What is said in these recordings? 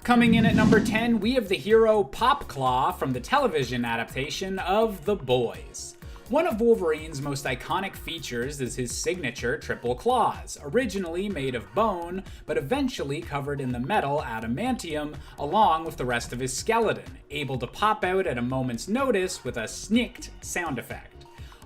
Coming in at number 10, we have the hero POPCLAW from the television adaptation of The Boys. One of Wolverine's most iconic features is his signature triple claws, originally made of bone, but eventually covered in the metal adamantium along with the rest of his skeleton, able to pop out at a moment's notice with a snikt sound effect.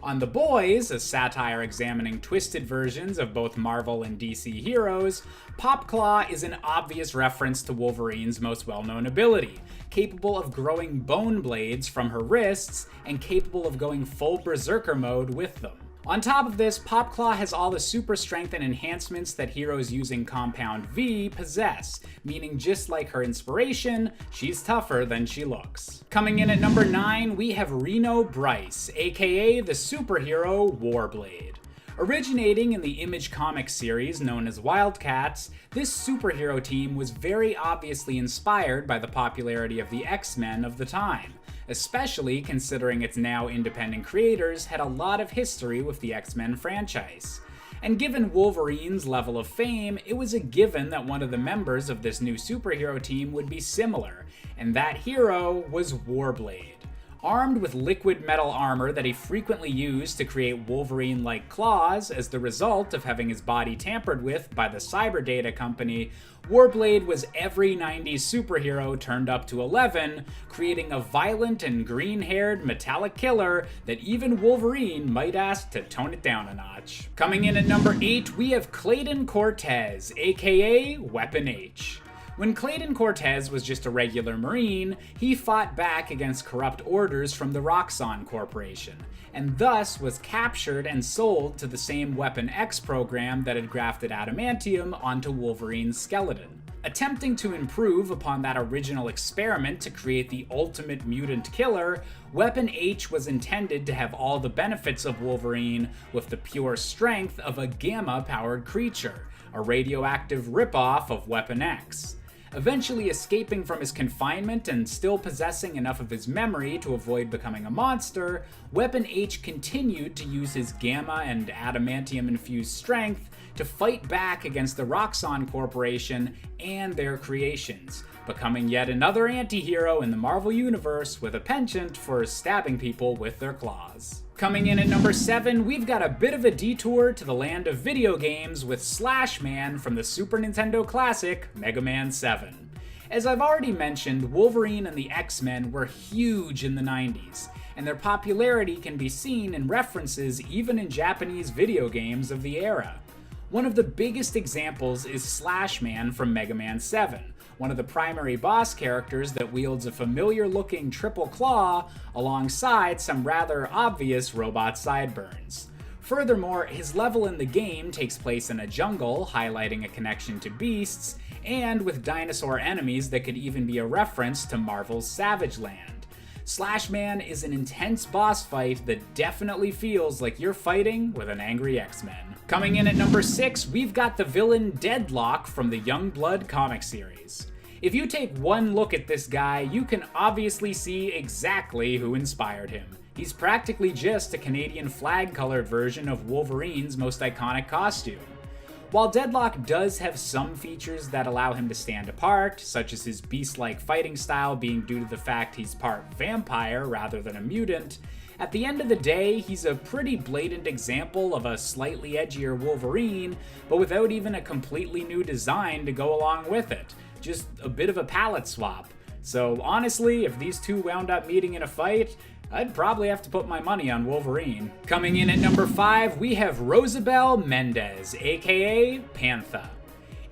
On The Boys, a satire examining twisted versions of both Marvel and DC heroes, POPCLAW is an obvious reference to Wolverine's most well-known ability, capable of growing bone blades from her wrists and capable of going full berserker mode with them. On top of this, POPCLAW has all the super strength and enhancements that heroes using Compound V possess, meaning just like her inspiration, she's tougher than she looks. Coming in at number 9, we have Reno Bryce, aka the superhero WARBLADE. Originating in the Image Comics series known as Wildcats, this superhero team was very obviously inspired by the popularity of the X-Men of the time, especially considering its now independent creators had a lot of history with the X-Men franchise. And given Wolverine's level of fame, it was a given that one of the members of this new superhero team would be similar, and that hero was WARBLADE. Armed with liquid metal armor that he frequently used to create Wolverine-like claws as the result of having his body tampered with by the Cyberdata company, WARBLADE was every 90s superhero turned up to 11, creating a violent and green-haired metallic killer that even Wolverine might ask to tone it down a notch. Coming in at number 8, we have Clayton Cortez, aka Weapon H. When Clayton Cortez was just a regular Marine, he fought back against corrupt orders from the ROXXON Corporation, and thus was captured and sold to the same Weapon X program that had grafted adamantium onto Wolverine's skeleton. Attempting to improve upon that original experiment to create the ultimate mutant killer, Weapon H was intended to have all the benefits of Wolverine with the pure strength of a gamma-powered creature, a radioactive ripoff of Weapon X. Eventually escaping from his confinement and still possessing enough of his memory to avoid becoming a monster, Weapon H continued to use his gamma and adamantium-infused strength to fight back against the ROXXON Corporation and their creations, becoming yet another anti-hero in the Marvel Universe with a penchant for stabbing people with their claws. Coming in at number 7, we've got a bit of a detour to the land of video games with Slash Man from the Super Nintendo classic Mega Man 7. As I've already mentioned, Wolverine and the X-Men were huge in the 90s, and their popularity can be seen in references even in Japanese video games of the era. One of the biggest examples is Slash Man from Mega Man 7, one of the primary boss characters that wields a familiar-looking triple claw alongside some rather obvious robot sideburns. Furthermore, his level in the game takes place in a jungle, highlighting a connection to beasts, and with dinosaur enemies that could even be a reference to Marvel's Savage Land. Slash Man is an intense boss fight that definitely feels like you're fighting with an angry X-Men. Coming in at number 6, we've got the villain DEADLOCK from the Youngblood comic series. If you take one look at this guy, you can obviously see exactly who inspired him. He's practically just a Canadian flag-colored version of Wolverine's most iconic costume. While DEADLOCK does have some features that allow him to stand apart, such as his beast-like fighting style being due to the fact he's part vampire rather than a mutant, at the end of the day, he's a pretty blatant example of a slightly edgier Wolverine, but without even a completely new design to go along with it. Just a bit of a palette swap. So honestly, if these two wound up meeting in a fight, I'd probably have to put my money on Wolverine. Coming in at number 5, we have Rosabelle Mendez, aka PANTHA.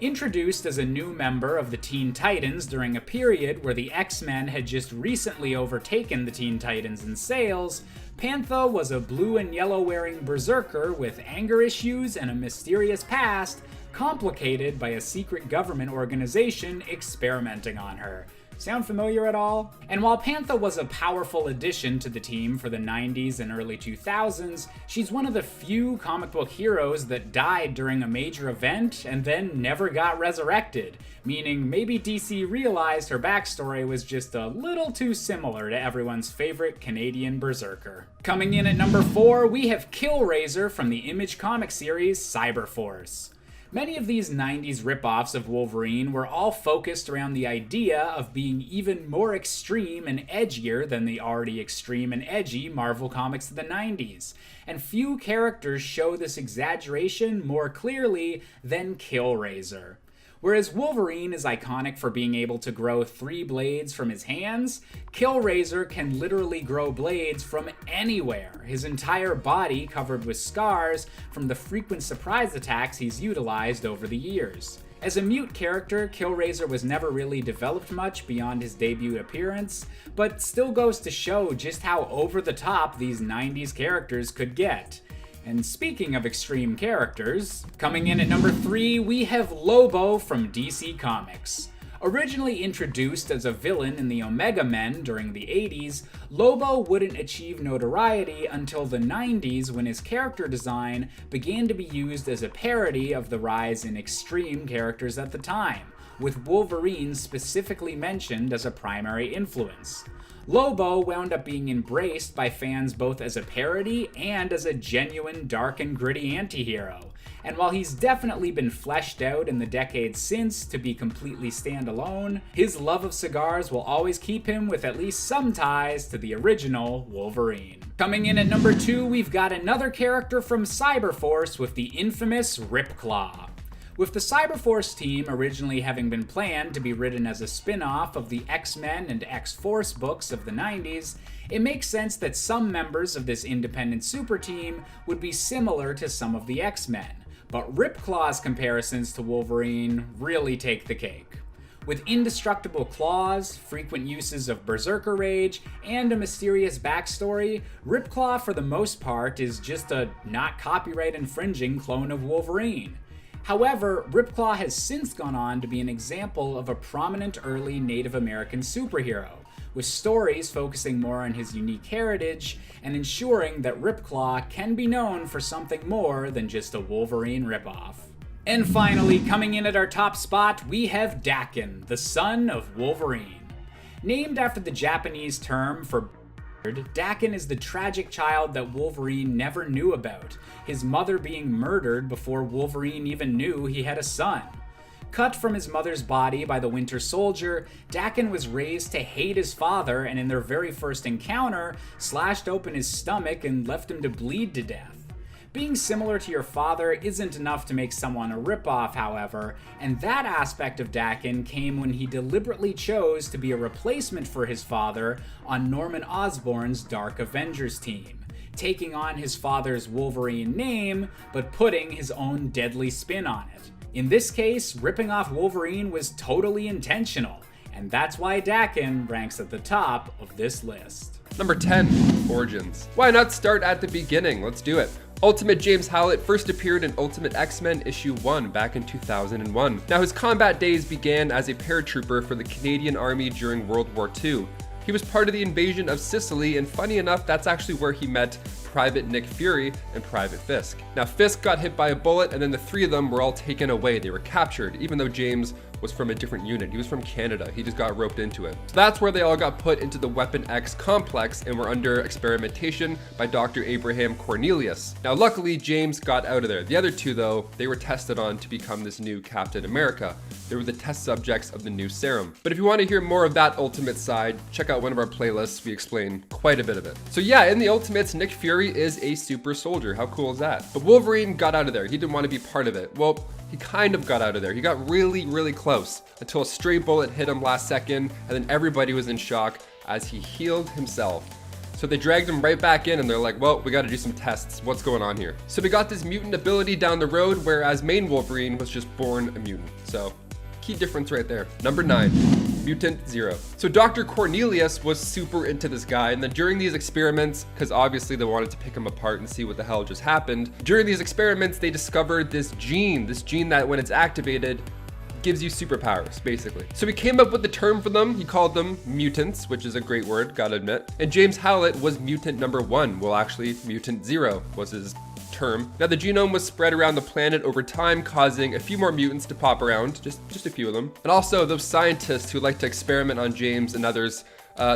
Introduced as a new member of the Teen Titans during a period where the X-Men had just recently overtaken the Teen Titans in sales, PANTHA was a blue and yellow wearing berserker with anger issues and a mysterious past, complicated by a secret government organization experimenting on her. Sound familiar at all? And while PANTHA was a powerful addition to the team for the 90s and early 2000s, she's one of the few comic book heroes that died during a major event and then never got resurrected, meaning maybe DC realized her backstory was just a little too similar to everyone's favorite Canadian berserker. Coming in at number 4, we have KILLRAZOR from the Image comic series Cyberforce. Many of these 90s ripoffs of Wolverine were all focused around the idea of being even more extreme and edgier than the already extreme and edgy Marvel Comics of the 90s, and few characters show this exaggeration more clearly than KILLRAZOR. Whereas Wolverine is iconic for being able to grow 3 blades from his hands, KILLRAZOR can literally grow blades from anywhere, his entire body covered with scars from the frequent surprise attacks he's utilized over the years. As a mute character, KILLRAZOR was never really developed much beyond his debut appearance, but still goes to show just how over the top these 90s characters could get. And speaking of extreme characters, coming in at number 3, we have Lobo from DC Comics. Originally introduced as a villain in the Omega Men during the 80s, Lobo wouldn't achieve notoriety until the 90s when his character design began to be used as a parody of the rise in extreme characters at the time, with Wolverine specifically mentioned as a primary influence. Lobo wound up being embraced by fans both as a parody and as a genuine dark and gritty anti-hero. And while he's definitely been fleshed out in the decades since to be completely standalone, his love of cigars will always keep him with at least some ties to the original Wolverine. Coming in at number 2, we've got another character from Cyberforce with the infamous RIPCLAW. With the Cyberforce team originally having been planned to be written as a spin-off of the X-Men and X-Force books of the 90s, it makes sense that some members of this independent super team would be similar to some of the X-Men, but RIPCLAW's comparisons to Wolverine really take the cake. With indestructible claws, frequent uses of berserker rage, and a mysterious backstory, RIPCLAW for the most part is just a not copyright infringing clone of Wolverine. However, RIPCLAW has since gone on to be an example of a prominent early Native American superhero, with stories focusing more on his unique heritage and ensuring that RIPCLAW can be known for something more than just a Wolverine ripoff. And finally, coming in at our top spot, we have DAKEN, the son of Wolverine. Named after the Japanese term for DAKEN is the tragic child that Wolverine never knew about, his mother being murdered before Wolverine even knew he had a son. Cut from his mother's body by the Winter Soldier, DAKEN was raised to hate his father and in their very first encounter, slashed open his stomach and left him to bleed to death. Being similar to your father isn't enough to make someone a ripoff, however, and that aspect of DAKEN came when he deliberately chose to be a replacement for his father on Norman Osborn's Dark Avengers team, taking on his father's Wolverine name, but putting his own deadly spin on it. In this case, ripping off Wolverine was totally intentional, and that's why DAKEN ranks at the top of this list. Number 10, Origins. Why not start at the beginning? Let's do it. Ultimate James Howlett first appeared in Ultimate X-Men issue 1 back in 2001. Now his combat days began as a paratrooper for the Canadian Army during World War II. He was part of the invasion of Sicily, and funny enough, that's actually where he met Private Nick Fury and Private Fisk. Now Fisk got hit by a bullet, and then the 3 of them were all taken away. They were captured, even though James was from a different unit. He was from Canada. He just got roped into it. So that's where they all got put into the Weapon X complex and were under experimentation by Dr. Abraham Cornelius. Now luckily James got out of there. The other 2 though, they were tested on to become this new Captain America. They were the test subjects of the new serum. But if you want to hear more of that Ultimate side, check out one of our playlists. We explain quite a bit of it. So yeah, in the Ultimates, Nick Fury is a super soldier. How cool is that? But Wolverine got out of there. He didn't want to be part of it. Well, he kind of got out of there. He got really, really close until a stray bullet hit him last second, and then everybody was in shock as he healed himself. So they dragged him right back in and they're like, well, we got to do some tests. What's going on here? So we got this mutant ability down the road, whereas main Wolverine was just born a mutant. So key difference right there. Number 9, Mutant Zero. So Dr. Cornelius was super into this guy, and then during these experiments, because obviously they wanted to pick him apart and see what the hell just happened, during these experiments they discovered this gene that when it's activated gives you superpowers, basically. So he came up with the term for them. He called them mutants, which is a great word, gotta admit. And James Howlett was mutant number 1. Well, actually, Mutant Zero was his term. Now the genome was spread around the planet over time, causing a few more mutants to pop around, just a few of them. And also those scientists who like to experiment on James and others,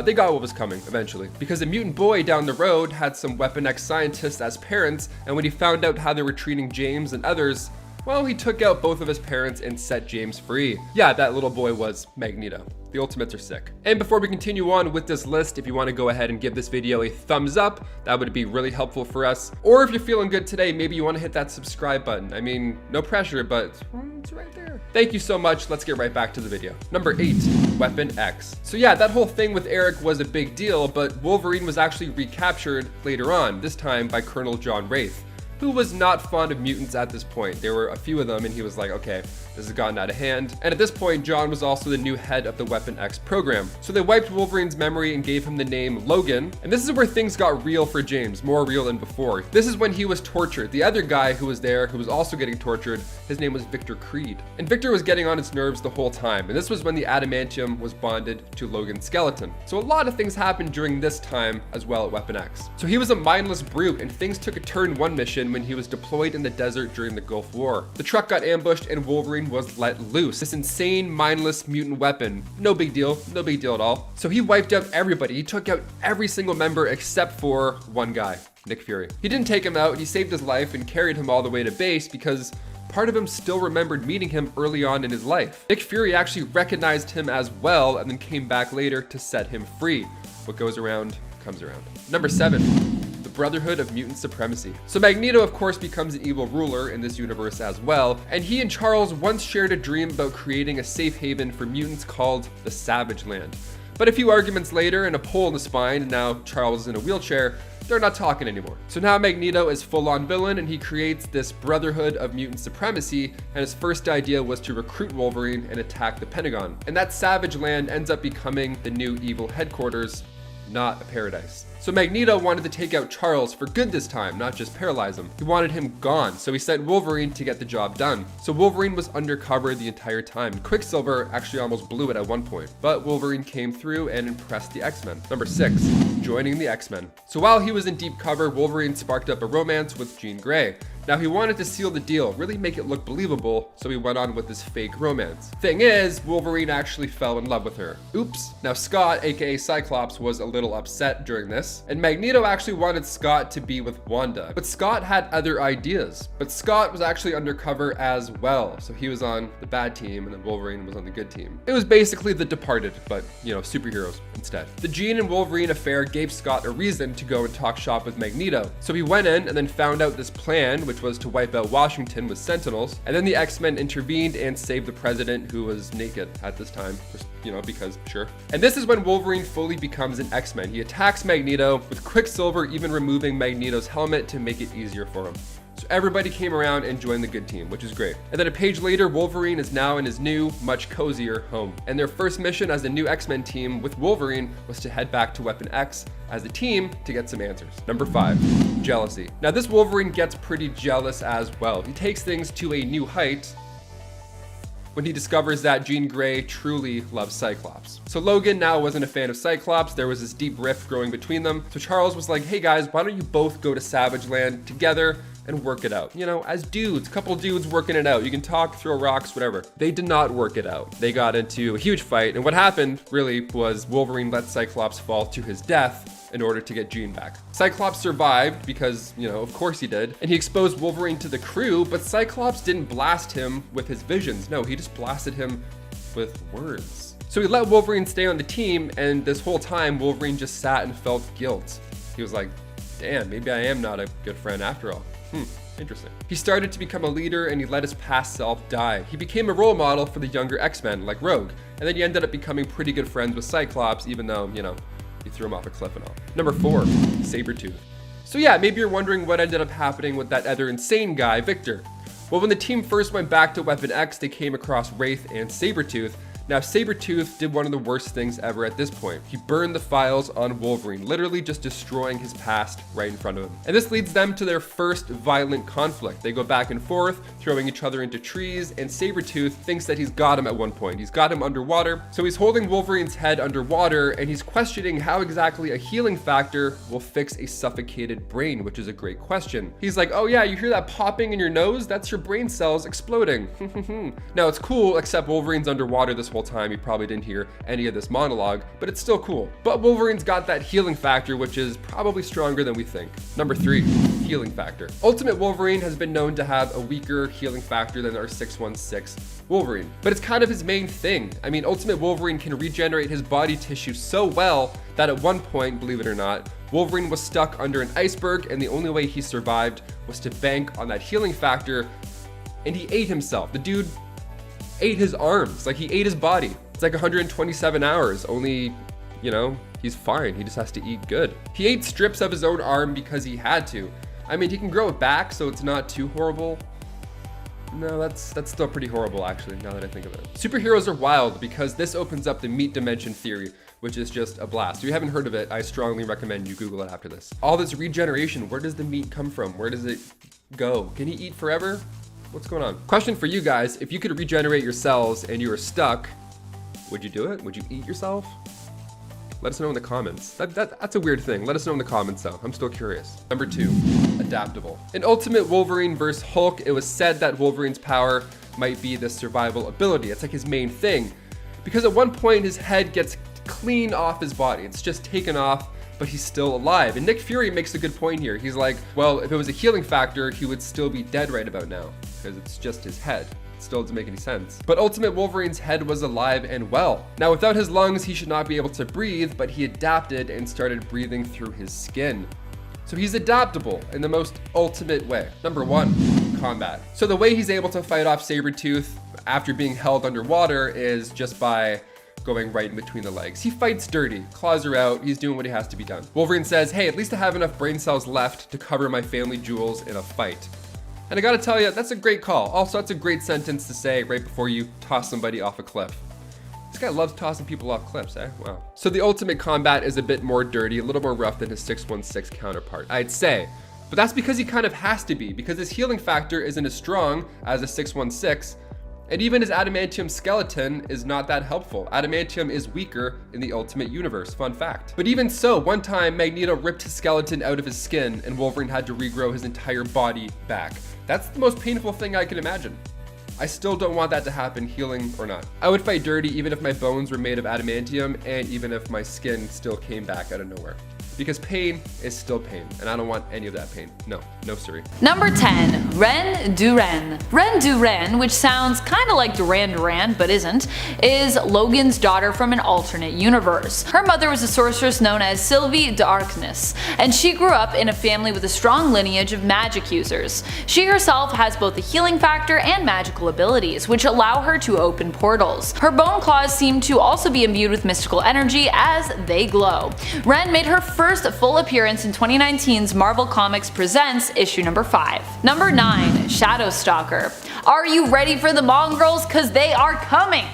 they got what was coming eventually, because a mutant boy down the road had some Weapon X scientists as parents, and when he found out how they were treating James and others, Well, he took out both of his parents and set James free. Yeah, that little boy was Magneto. The Ultimates are sick. And before we continue on with this list, if you want to go ahead and give this video a thumbs up, that would be really helpful for us. Or if you're feeling good today, maybe you want to hit that subscribe button. I mean, no pressure, but it's right there. Thank you so much. Let's get right back to the video. Number 8, Weapon X. So yeah, that whole thing with Eric was a big deal, but Wolverine was actually recaptured later on, this time by Colonel John Wraith, who was not fond of mutants at this point. There were a few of them and he was like, okay, this has gotten out of hand. And at this point, John was also the new head of the Weapon X program. So they wiped Wolverine's memory and gave him the name Logan. And this is where things got real for James, more real than before. This is when he was tortured. The other guy who was there, who was also getting tortured, his name was Victor Creed. And Victor was getting on his nerves the whole time. And this was when the adamantium was bonded to Logan's skeleton. So a lot of things happened during this time as well at Weapon X. So he was a mindless brute, and things took a turn one mission when he was deployed in the desert during the Gulf War. The truck got ambushed and Wolverine was let loose. This insane, mindless mutant weapon. No big deal at all. So he wiped out everybody. He took out every single member except for one guy, Nick Fury. He didn't take him out, he saved his life and carried him all the way to base because part of him still remembered meeting him early on in his life. Nick Fury actually recognized him as well and then came back later to set him free. What goes around comes around. Number 7. Brotherhood of Mutant Supremacy. So Magneto, of course, becomes an evil ruler in this universe as well, and he and Charles once shared a dream about creating a safe haven for mutants called the Savage Land. But a few arguments later and a pole in the spine, and now Charles is in a wheelchair, they're not talking anymore. So now Magneto is full-on villain and he creates this Brotherhood of Mutant Supremacy, and his first idea was to recruit Wolverine and attack the Pentagon. And that Savage Land ends up becoming the new evil headquarters, not a paradise. So Magneto wanted to take out Charles for good this time, not just paralyze him. He wanted him gone, so he sent Wolverine to get the job done. So Wolverine was undercover the entire time. Quicksilver actually almost blew it at one point, but Wolverine came through and impressed the X-Men. Number 6, joining the X-Men. So while he was in deep cover, Wolverine sparked up a romance with Jean Grey. Now he wanted to seal the deal, really make it look believable, so he went on with this fake romance. Thing is, Wolverine actually fell in love with her. Oops. Now Scott, aka Cyclops, was a little upset during this, and Magneto actually wanted Scott to be with Wanda. But Scott had other ideas. But Scott was actually undercover as well, so he was on the bad team and then Wolverine was on the good team. It was basically The Departed, but superheroes instead. The Jean and Wolverine affair gave Scott a reason to go and talk shop with Magneto. So he went in and then found out this plan, which was to wipe out Washington with Sentinels, and then the X-Men intervened and saved the president, who was naked at this time, just, because sure. And this is when Wolverine fully becomes an X-Men. He attacks Magneto, with Quicksilver even removing Magneto's helmet to make it easier for him. So everybody came around and joined the good team, which is great. And then a page later, Wolverine is now in his new, much cozier home. And their first mission as the new X-Men team with Wolverine was to head back to Weapon X as a team to get some answers. Number 5, jealousy. Now this Wolverine gets pretty jealous as well. He takes things to a new height when he discovers that Jean Grey truly loves Cyclops. So Logan now wasn't a fan of Cyclops. There was this deep rift growing between them. So Charles was like, hey guys, why don't you both go to Savage Land together and work it out? As dudes, couple dudes working it out. You can talk, throw rocks, whatever. They did not work it out. They got into a huge fight. And what happened really was Wolverine let Cyclops fall to his death in order to get Jean back. Cyclops survived because, of course he did. And he exposed Wolverine to the crew, but Cyclops didn't blast him with his visions. No, he just blasted him with words. So he let Wolverine stay on the team, and this whole time, Wolverine just sat and felt guilt. He was like, damn, maybe I am not a good friend after all. Interesting. He started to become a leader and he let his past self die. He became a role model for the younger X-Men like Rogue. And then he ended up becoming pretty good friends with Cyclops, even though, he threw him off a cliff and all. Number 4, Sabretooth. So yeah, maybe you're wondering what ended up happening with that other insane guy, Victor. Well, when the team first went back to Weapon X, they came across Wraith and Sabretooth. Now, Sabretooth did one of the worst things ever at this point. He burned the files on Wolverine, literally just destroying his past right in front of him. And this leads them to their first violent conflict. They go back and forth, throwing each other into trees, and Sabretooth thinks that he's got him at one point. He's got him underwater, so he's holding Wolverine's head underwater, and he's questioning how exactly a healing factor will fix a suffocated brain, which is a great question. He's like, oh yeah, you hear that popping in your nose? That's your brain cells exploding. Now, it's cool, except Wolverine's underwater this whole whole time. You probably didn't hear any of this monologue, but it's still cool. But Wolverine's got that healing factor, which is probably stronger than we think. Number 3, healing factor. Ultimate Wolverine has been known to have a weaker healing factor than our 616 Wolverine, but it's kind of his main thing. I mean, Ultimate Wolverine can regenerate his body tissue so well that at one point, believe it or not, Wolverine was stuck under an iceberg, and the only way he survived was to bank on that healing factor, and he ate himself. The dude ate his arms, like he ate his body. It's like 127 hours, only, you know, he's fine. He just has to eat good. He ate strips of his own arm because he had to. I mean, he can grow it back, so it's not too horrible. No, that's still pretty horrible, actually, now that I think of it. Superheroes are wild because this opens up the meat dimension theory, which is just a blast. If you haven't heard of it, I strongly recommend you Google it after this. All this regeneration, where does the meat come from? Where does it go? Can he eat forever? What's going on? Question for you guys, if you could regenerate your cells and you were stuck, would you do it? Would you eat yourself? Let us know in the comments. That's a weird thing. Let us know in the comments though. I'm still curious. Number 2, adaptable. In Ultimate Wolverine vs. Hulk, it was said that Wolverine's power might be the survival ability. It's like his main thing. Because at one point his head gets clean off his body. It's just taken off, but he's still alive. And Nick Fury makes a good point here. He's like, well, if it was a healing factor, he would still be dead right about now because it's just his head. Still doesn't make any sense. But Ultimate Wolverine's head was alive and well. Now without his lungs, he should not be able to breathe, but he adapted and started breathing through his skin. So he's adaptable in the most ultimate way. Number 1, combat. So the way he's able to fight off Sabretooth after being held underwater is just by going right in between the legs. He fights dirty, claws are out, he's doing what he has to be done. Wolverine says, hey, at least I have enough brain cells left to cover my family jewels in a fight. And I gotta tell you, that's a great call. Also, that's a great sentence to say right before you toss somebody off a cliff. This guy loves tossing people off cliffs, eh? Wow. So the ultimate combat is a bit more dirty, a little more rough than his 616 counterpart, I'd say. But that's because he kind of has to be, because his healing factor isn't as strong as a 616, and even his adamantium skeleton is not that helpful. Adamantium is weaker in the Ultimate Universe, fun fact. But even so, one time Magneto ripped his skeleton out of his skin and Wolverine had to regrow his entire body back. That's the most painful thing I can imagine. I still don't want that to happen, healing or not. I would fight dirty even if my bones were made of adamantium and even if my skin still came back out of nowhere. Because pain is still pain, and I don't want any of that pain. No, no siree. Number 10, Reine Duran. Reine Duran, which sounds kind of like Duran Duran, but isn't, is Logan's daughter from an alternate universe. Her mother was a sorceress known as Sylvie Darkness, and she grew up in a family with a strong lineage of magic users. She herself has both a healing factor and magical abilities, which allow her to open portals. Her bone claws seem to also be imbued with mystical energy as they glow. Reine made her first full appearance in 2019's Marvel Comics Presents issue number 5. Number 9, Shadowstalker. Are you ready for the mongrels? Cause they are coming!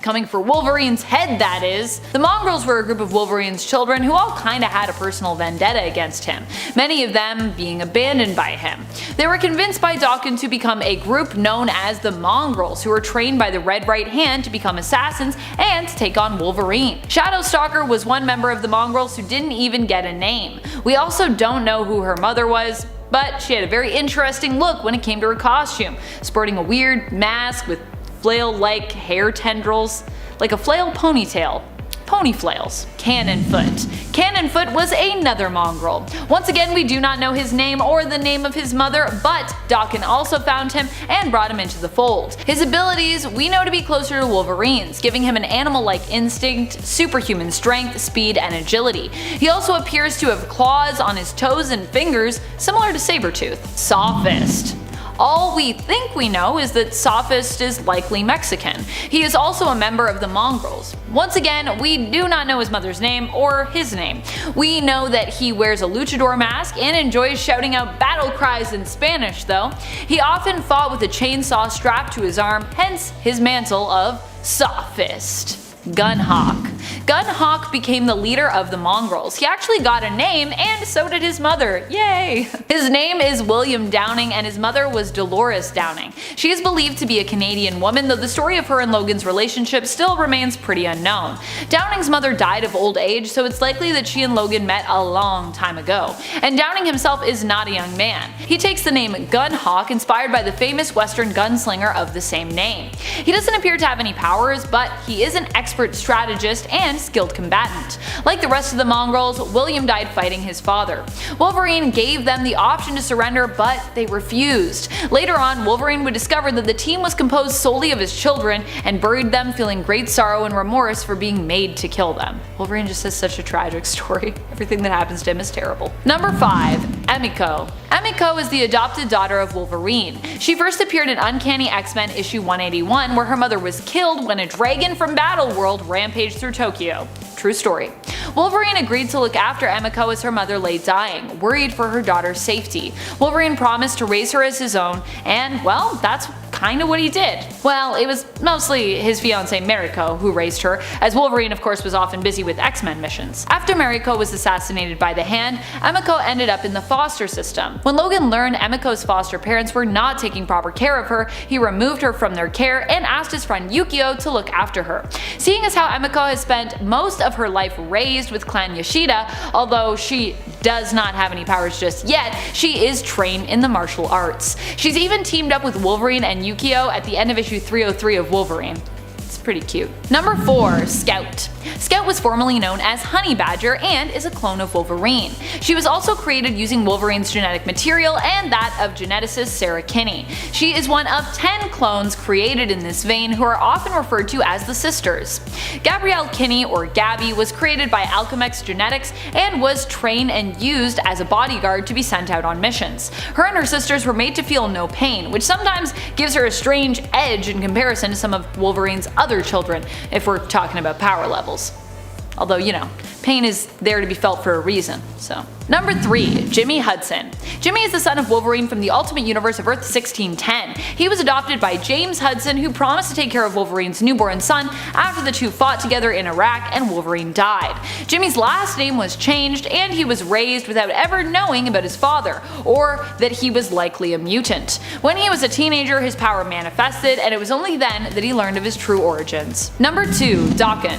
Coming for Wolverine's head, that is. The mongrels were a group of Wolverine's children who all kinda had a personal vendetta against him, many of them being abandoned by him. They were convinced by Daken to become a group known as the Mongrels, who were trained by the Red Right Hand to become assassins and take on Wolverine. Shadowstalker was one member of the Mongrels who didn't even get a name. We also don't know who her mother was, but she had a very interesting look when it came to her costume, sporting a weird mask with flail-like hair tendrils, like a flail ponytail. Pony flails. Cannonfoot. Cannonfoot was another mongrel. Once again, we do not know his name or the name of his mother, but Daken also found him and brought him into the fold. His abilities we know to be closer to Wolverine's, giving him an animal-like instinct, superhuman strength, speed, and agility. He also appears to have claws on his toes and fingers, similar to Sabretooth. Sophist. All we think we know is that Sophist is likely Mexican. He is also a member of the Mongrels. Once again, we do not know his mother's name or his name. We know that he wears a luchador mask and enjoys shouting out battle cries in Spanish though. He often fought with a chainsaw strapped to his arm, hence his mantle of Sophist. GUNHAWK. GUNHAWK became the leader of the mongrels. He actually got a name, and so did his mother. Yay! His name is William Downing, and his mother was Dolores Downing. She is believed to be a Canadian woman, though the story of her and Logan's relationship still remains pretty unknown. Downing's mother died of old age, so it's likely that she and Logan met a long time ago. And Downing himself is not a young man. He takes the name GUNHAWK, inspired by the famous Western gunslinger of the same name. He doesn't appear to have any powers, but he is an expert strategist and skilled combatant. Like the rest of the mongrels, William died fighting his father. Wolverine gave them the option to surrender, but they refused. Later on, Wolverine would discover that the team was composed solely of his children and buried them, feeling great sorrow and remorse for being made to kill them. Wolverine just has such a tragic story. Everything that happens to him is terrible. Number 5. AMIKO. AMIKO is the adopted daughter of Wolverine. She first appeared in Uncanny X-Men issue 181, where her mother was killed when a dragon from Battleworld rampaged through Tokyo. True story. Wolverine agreed to look after AMIKO as her mother lay dying, worried for her daughter's safety. Wolverine promised to raise her as his own, and well, that's kinda what he did. Well, it was mostly his fiancée Mariko who raised her, as Wolverine of course was often busy with X-Men missions. After Mariko was assassinated by the Hand, AMIKO ended up in the foster system. When Logan learned AMIKO's foster parents were not taking proper care of her, he removed her from their care and asked his friend Yukio to look after her. Seeing as how AMIKO has spent most of her life raised with Clan Yoshida, although she does not have any powers just yet, she is trained in the martial arts. She's even teamed up with Wolverine and Yukio at the end of issue 303 of Wolverine. It's pretty cute. Number 4. Scout. Scout was formerly known as Honey Badger and is a clone of Wolverine. She was also created using Wolverine's genetic material and that of geneticist Sarah Kinney. She is one of 10 clones created in this vein who are often referred to as the Sisters. Gabrielle Kinney, or Gabby, was created by Alchemex Genetics and was trained and used as a bodyguard to be sent out on missions. Her and her sisters were made to feel no pain, which sometimes gives her a strange edge in comparison to some of Wolverine's other children, if we're talking about power levels. Although, you know, pain is there to be felt for a reason, so. Number 3. Jimmy Hudson. Jimmy is the son of Wolverine from the Ultimate Universe of Earth 1610. He was adopted by James Hudson, who promised to take care of Wolverine's newborn son after the two fought together in Iraq and Wolverine died. Jimmy's last name was changed, and he was raised without ever knowing about his father, or that he was likely a mutant. When he was a teenager, his power manifested, and it was only then that he learned of his true origins. Number 2. Daken.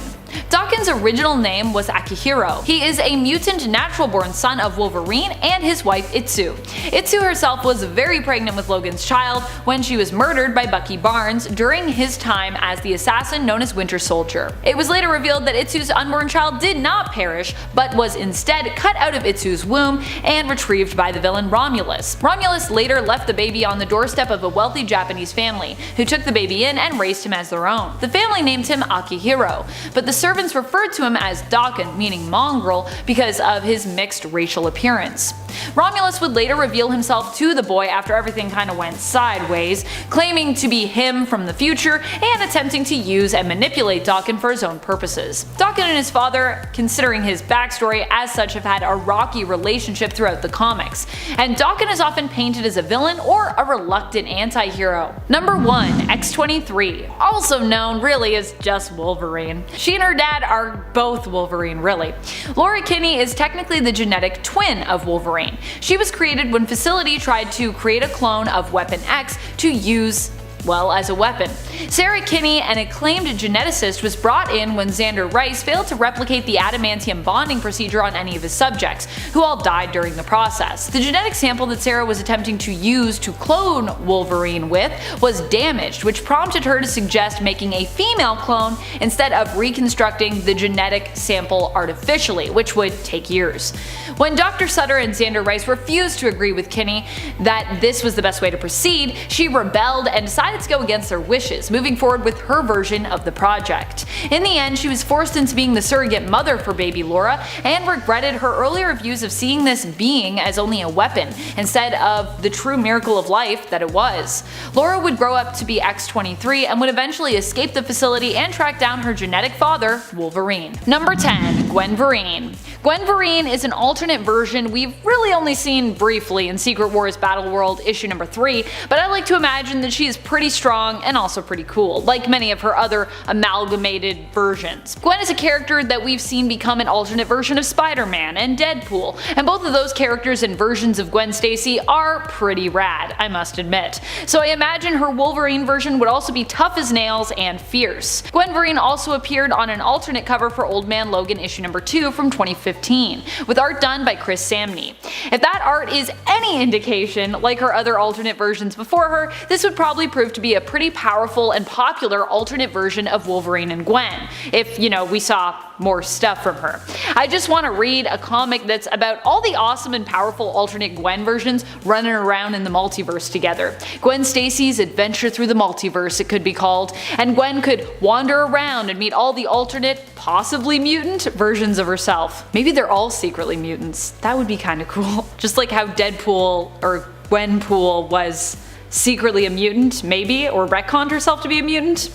Daken's original name was Akihiro. He is a mutant natural-born son of Wolverine and his wife Itsu. Itsu herself was very pregnant with Logan's child when she was murdered by Bucky Barnes during his time as the assassin known as Winter Soldier. It was later revealed that Itsu's unborn child did not perish, but was instead cut out of Itsu's womb and retrieved by the villain Romulus. Romulus later left the baby on the doorstep of a wealthy Japanese family, who took the baby in and raised him as their own. The family named him Akihiro, but the servants referred to him as Daken, meaning mongrel, because of his mixed racial appearance. Romulus would later reveal himself to the boy after everything kinda went sideways, claiming to be him from the future and attempting to use and manipulate Daken for his own purposes. Daken and his father, considering his backstory as such, have had a rocky relationship throughout the comics, and Daken is often painted as a villain or a reluctant anti-hero. Number 1. X-23, also known really as just Wolverine. She and her dad are both Wolverine, really. Laura Kinney is technically the genetic twin of Wolverine. She was created when Facility tried to create a clone of Weapon X to use, well, as a weapon. Sarah Kinney, an acclaimed geneticist, was brought in when Xander Rice failed to replicate the adamantium bonding procedure on any of his subjects, who all died during the process. The genetic sample that Sarah was attempting to use to clone Wolverine with was damaged, which prompted her to suggest making a female clone instead of reconstructing the genetic sample artificially, which would take years. When Dr. Sutter and Xander Rice refused to agree with Kinney that this was the best way to proceed, she rebelled and decided to go against their wishes, moving forward with her version of the project. In the end, she was forced into being the surrogate mother for baby Laura and regretted her earlier views of seeing this being as only a weapon, instead of the true miracle of life that it was. Laura would grow up to be X-23 and would eventually escape the facility and track down her genetic father, Wolverine. Number 10. Gwenverine. Gwenverine is an alternate version we've really only seen briefly in Secret Wars Battleworld issue number 3, but I like to imagine that she is pretty pretty strong and also pretty cool, like many of her other amalgamated versions. Gwen is a character that we've seen become an alternate version of Spider-Man and Deadpool, and both of those characters and versions of Gwen Stacy are pretty rad, I must admit. So I imagine her Wolverine version would also be tough as nails and fierce. Wolverine also appeared on an alternate cover for Old Man Logan issue number 2 from 2015, with art done by Chris Samnee. If that art is any indication, like her other alternate versions before her, this would probably prove to be a pretty powerful and popular alternate version of Wolverine and Gwen, if, you know, we saw more stuff from her. I just want to read a comic that's about all the awesome and powerful alternate Gwen versions running around in the multiverse together. Gwen Stacy's Adventure Through the Multiverse, it could be called, and Gwen could wander around and meet all the alternate, possibly mutant, versions of herself. Maybe they're all secretly mutants. That would be kind of cool. Just like how Deadpool or Gwenpool was secretly a mutant, maybe, or retconned herself to be a mutant.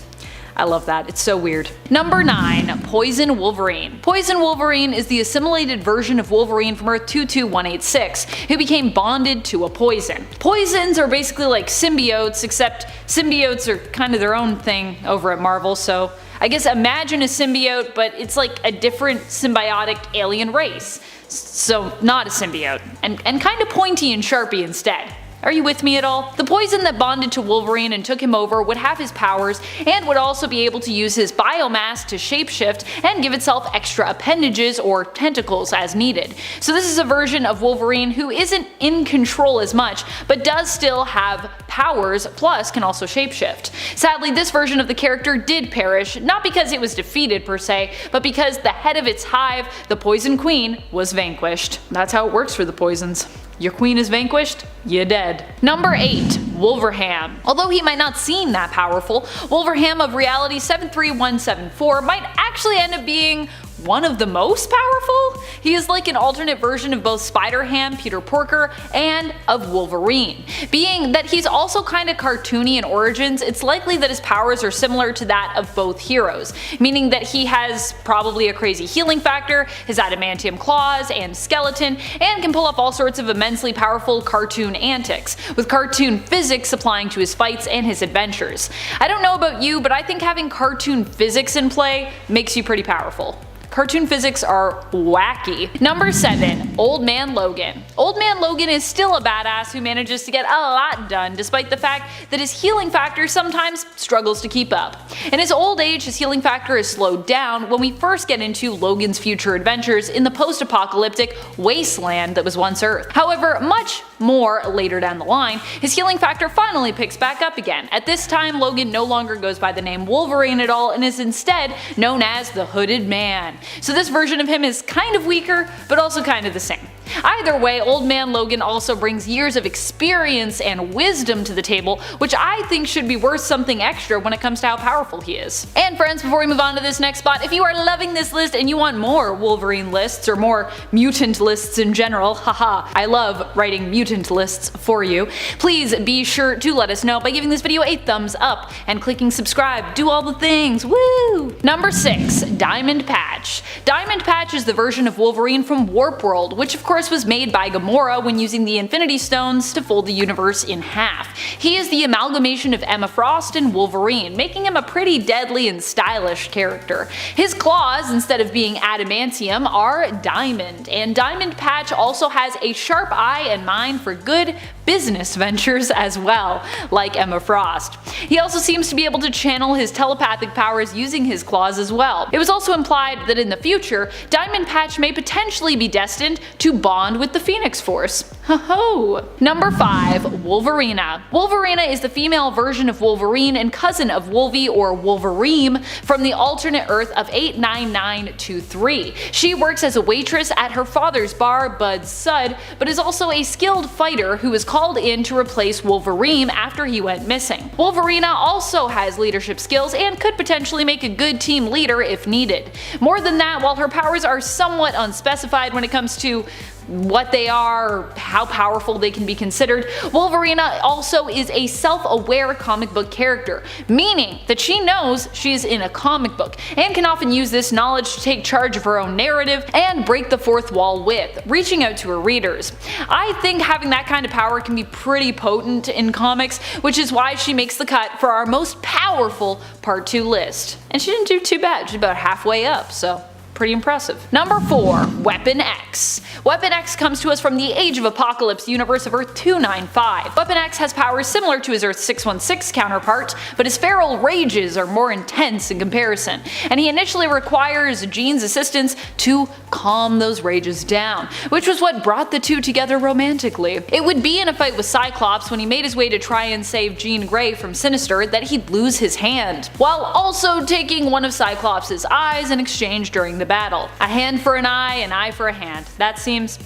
I love that, it's so weird. Number 9. Poison Wolverine. Poison Wolverine is the assimilated version of Wolverine from Earth 22186, who became bonded to a poison. Poisons are basically like symbiotes, except symbiotes are kind of their own thing over at Marvel, so I guess imagine a symbiote, but it's like a different symbiotic alien race. So not a symbiote, and kind of pointy and sharpy instead. Are you with me at all? The poison that bonded to Wolverine and took him over would have his powers and would also be able to use his biomass to shapeshift and give itself extra appendages or tentacles as needed. So this is a version of Wolverine who isn't in control as much, but does still have powers, plus can also shapeshift. Sadly, this version of the character did perish, not because it was defeated per se, but because the head of its hive, the Poison Queen, was vanquished. That's how it works for the poisons. Your queen is vanquished, you're dead. Number 8. WOLVERHAM. Although he might not seem that powerful, WOLVERHAM of Reality 73174 might actually end up being one of the most powerful? He is like an alternate version of both Spider-Ham, Peter Porker, and of Wolverine. Being that he's also kinda cartoony in origins, it's likely that his powers are similar to that of both heroes, meaning that he has probably a crazy healing factor, his adamantium claws and skeleton, and can pull off all sorts of immensely powerful cartoon antics, with cartoon physics applying to his fights and his adventures. I don't know about you, but I think having cartoon physics in play makes you pretty powerful. Cartoon physics are wacky. Number 7. Old Man Logan. Old Man Logan is still a badass who manages to get a lot done despite the fact that his healing factor sometimes struggles to keep up. In his old age, his healing factor is slowed down when we first get into Logan's future adventures in the post-apocalyptic wasteland that was once Earth. However, much more later down the line, his healing factor finally picks back up again. At this time, Logan no longer goes by the name Wolverine at all and is instead known as the Hooded Man. So this version of him is kind of weaker, but also kind of the same. Either way, Old Man Logan also brings years of experience and wisdom to the table, which I think should be worth something extra when it comes to how powerful he is. And friends, before we move on to this next spot, if you are loving this list and you want more Wolverine lists or more mutant lists in general, haha, I love writing mutant lists for you, please be sure to let us know by giving this video a thumbs up and clicking subscribe, do all the things, woo! Number 6. Diamond Patch. Diamond Patch is the version of Wolverine from Warp World, which of course was made by Gamora when using the Infinity Stones to fold the universe in half. He is the amalgamation of Emma Frost and Wolverine, making him a pretty deadly and stylish character. His claws, instead of being adamantium, are diamond, and Diamond Patch also has a sharp eye and mind for good business ventures as well, like Emma Frost. He also seems to be able to channel his telepathic powers using his claws as well. It was also implied that in the future, Diamond Patch may potentially be destined to bond with the Phoenix Force. Ho-ho! Number 5. Wolverina. Wolverina is the female version of Wolverine and cousin of Wolvie or Wolverine from the alternate Earth of 89923. She works as a waitress at her father's bar, Bud's Sud, but is also a skilled fighter who is called in to replace Wolverine after he went missing. Wolverina also has leadership skills and could potentially make a good team leader if needed. More than that, while her powers are somewhat unspecified when it comes to what they are or how powerful they can be considered, Wolverina also is a self-aware comic book character, meaning that she knows she is in a comic book and can often use this knowledge to take charge of her own narrative and break the fourth wall with, reaching out to her readers. I think having that kind of power can be pretty potent in comics, which is why she makes the cut for our most powerful Part 2 list. And she didn't do too bad, she's about halfway up, so pretty impressive. Number 4. Weapon X. Weapon X comes to us from the Age of Apocalypse universe of Earth 295. Weapon X has powers similar to his Earth 616 counterpart, but his feral rages are more intense in comparison, and he initially requires Jean's assistance to calm those rages down, which was what brought the two together romantically. It would be in a fight with Cyclops when he made his way to try and save Jean Grey from Sinister that he'd lose his hand, while also taking one of Cyclops' eyes in exchange during the battle. A hand for an eye for a hand. That seems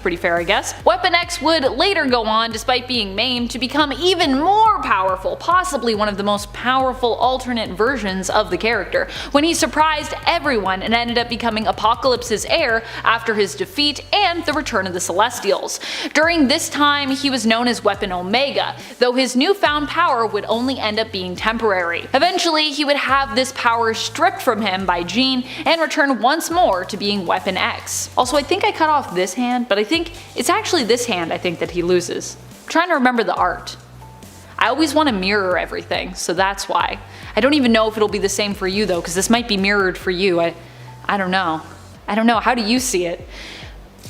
pretty fair, I guess. Weapon X would later go on, despite being maimed, to become even more powerful, possibly one of the most powerful alternate versions of the character, when he surprised everyone and ended up becoming Apocalypse's heir after his defeat and the return of the Celestials. During this time, he was known as Weapon Omega, though his newfound power would only end up being temporary. Eventually, he would have this power stripped from him by Jean and return once more to being Weapon X. Also, I think I cut off this hand, but I think it's actually this hand I think that he loses. I'm trying to remember the art. I always want to mirror everything, so that's why. I don't even know if it'll be the same for you though, because this might be mirrored for you. I don't know. I don't know, how do you see it?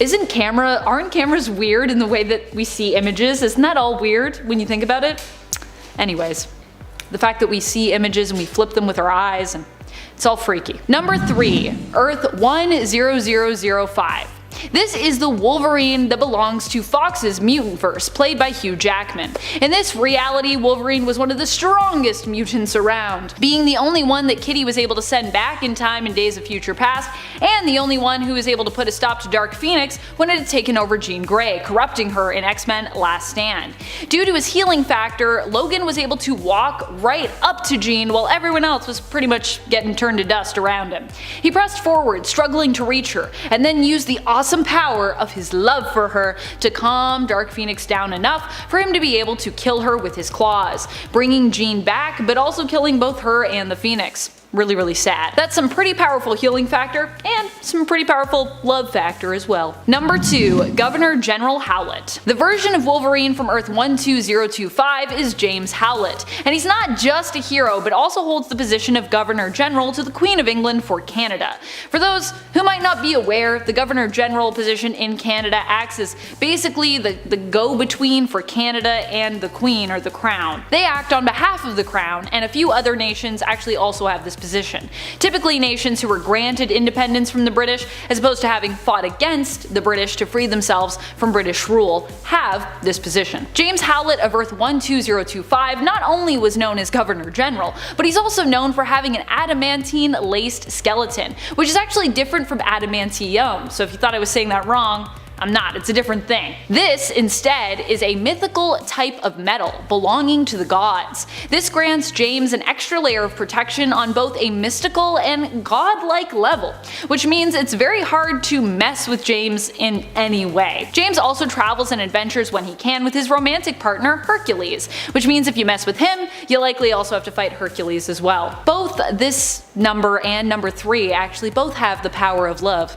Aren't cameras weird in the way that we see images? Isn't that all weird when you think about it? Anyways, the fact that we see images and we flip them with our eyes, and it's all freaky. Number 3. Earth 10005. This is the Wolverine that belongs to Fox's MUTANTverse, played by Hugh Jackman. In this reality, Wolverine was one of the strongest mutants around, being the only one that Kitty was able to send back in time in Days of Future Past, and the only one who was able to put a stop to Dark Phoenix when it had taken over Jean Grey, corrupting her in X-Men Last Stand. Due to his healing factor, Logan was able to walk right up to Jean while everyone else was pretty much getting turned to dust around him. He pressed forward, struggling to reach her, and then used the awesome power of his love for her to calm Dark Phoenix down enough for him to be able to kill her with his claws, bringing Jean back but also killing both her and the Phoenix. Really, really sad. That's some pretty powerful healing factor and some pretty powerful love factor as well. Number 2. Governor General Howlett. The version of Wolverine from Earth 12025 is James Howlett, and he's not just a hero but also holds the position of Governor General to the Queen of England for Canada. For those who might not be aware, the Governor General position in Canada acts as basically the go-between for Canada and the Queen or the Crown. They act on behalf of the Crown, and a few other nations actually also have this position. Typically nations who were granted independence from the British, as opposed to having fought against the British to free themselves from British rule, have this position. James Howlett of Earth 12025 not only was known as Governor General, but he's also known for having an adamantine laced skeleton, which is actually different from adamantium, so if you thought I was saying that wrong, I'm not, it's a different thing. This, instead, is a mythical type of metal belonging to the gods. This grants James an extra layer of protection on both a mystical and godlike level, which means it's very hard to mess with James in any way. James also travels and adventures when he can with his romantic partner Hercules, which means if you mess with him, you likely also have to fight Hercules as well. Both this number and number 3 actually both have the power of love.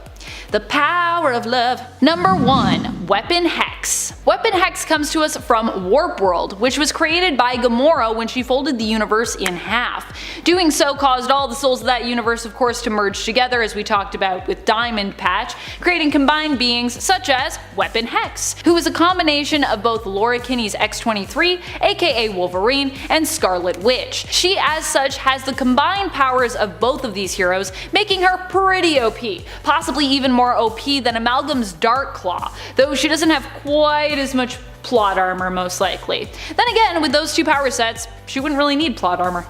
The power of love. Number 1. Weapon Hex. Weapon Hex comes to us from Warp World, which was created by Gamora when she folded the universe in half. Doing so caused all the souls of that universe, of course, to merge together, as we talked about with Diamond Patch, creating combined beings such as Weapon Hex, who is a combination of both Laura Kinney's X-23, aka Wolverine, and Scarlet Witch. She, as such, has the combined powers of both of these heroes, making her pretty OP, possibly even more OP than Amalgam's DARKCLAW, though she doesn't have quite as much plot armor most likely. Then again, with those two power sets, she wouldn't really need plot armor.